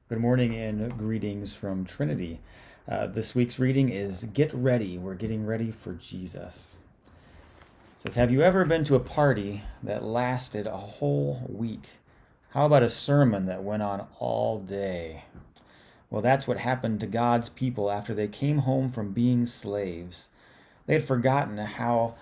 Good morning and greetings from Trinity. This week's reading is Get Ready. We're getting ready for Jesus. It says, have you ever been to a party that lasted a whole week? How about a sermon that went on all day? Well, that's what happened to God's people after they came home from being slaves. They had forgotten how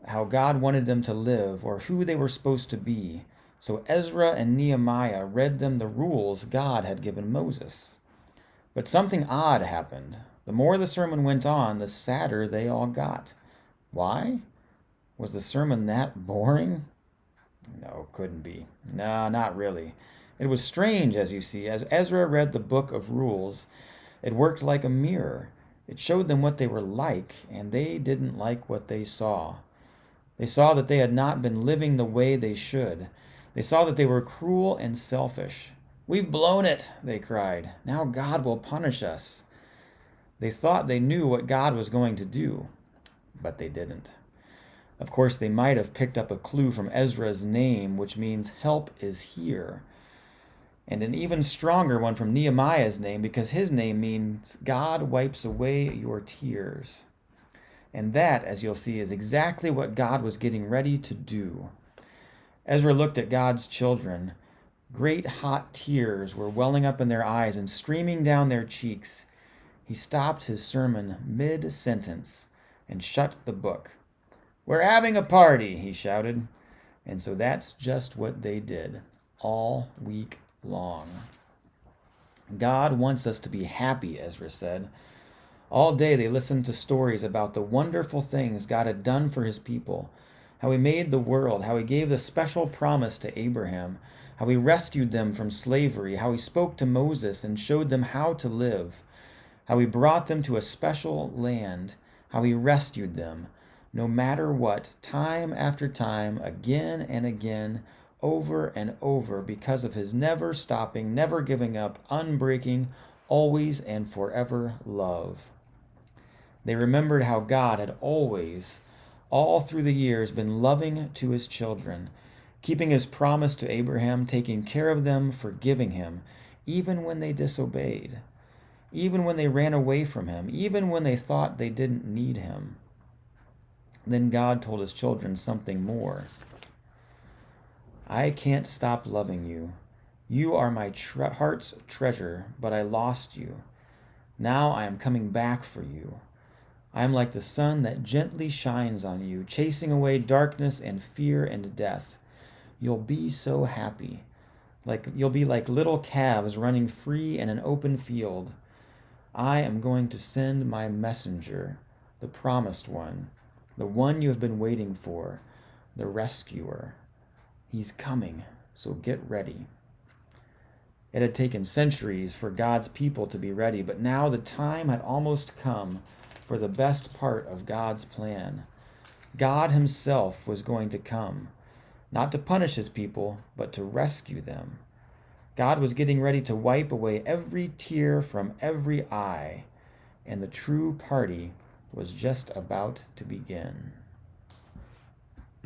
God wanted them to live or who they were supposed to be. So Ezra and Nehemiah read them the rules God had given Moses. But something odd happened. The more the sermon went on, the sadder they all got. Why? Was the sermon that boring? No, couldn't be. No, not really. It was strange, as you see. As Ezra read the book of rules, it worked like a mirror. It showed them what they were like, and they didn't like what they saw. They saw that they had not been living the way they should. They saw that they were cruel and selfish. We've blown it, they cried. Now God will punish us. They thought they knew what God was going to do, but they didn't. Of course, they might have picked up a clue from Ezra's name, which means help is here. And an even stronger one from Nehemiah's name, because his name means God wipes away your tears. And that, as you'll see, is exactly what God was getting ready to do. Ezra looked at God's children. Great hot tears were welling up in their eyes and streaming down their cheeks. He stopped his sermon mid-sentence and shut the book. We're having a party, he shouted. And so that's just what they did all week long. God wants us to be happy, Ezra said. All day they listened to stories about the wonderful things God had done for his people, how he made the world, how he gave the special promise to Abraham, how he rescued them from slavery, how he spoke to Moses and showed them how to live, how he brought them to a special land, how he rescued them, no matter what, time after time, again and again, over and over, because of his never stopping, never giving up, unbreaking, always and forever love. They remembered how God had always, all through the years, been loving to his children, keeping his promise to Abraham, taking care of them, forgiving him, even when they disobeyed, even when they ran away from him, even when they thought they didn't need him. Then God told his children something more. I can't stop loving you. You are my heart's treasure, but I lost you. Now I am coming back for you. I am like the sun that gently shines on you, chasing away darkness and fear and death. You'll be so happy. You'll be like little calves running free in an open field. I am going to send my messenger, the promised one, the one you have been waiting for, the rescuer. He's coming, so get ready. It had taken centuries for God's people to be ready, but now the time had almost come for the best part of God's plan. God himself was going to come, not to punish his people, but to rescue them. God was getting ready to wipe away every tear from every eye, and the true party was just about to begin.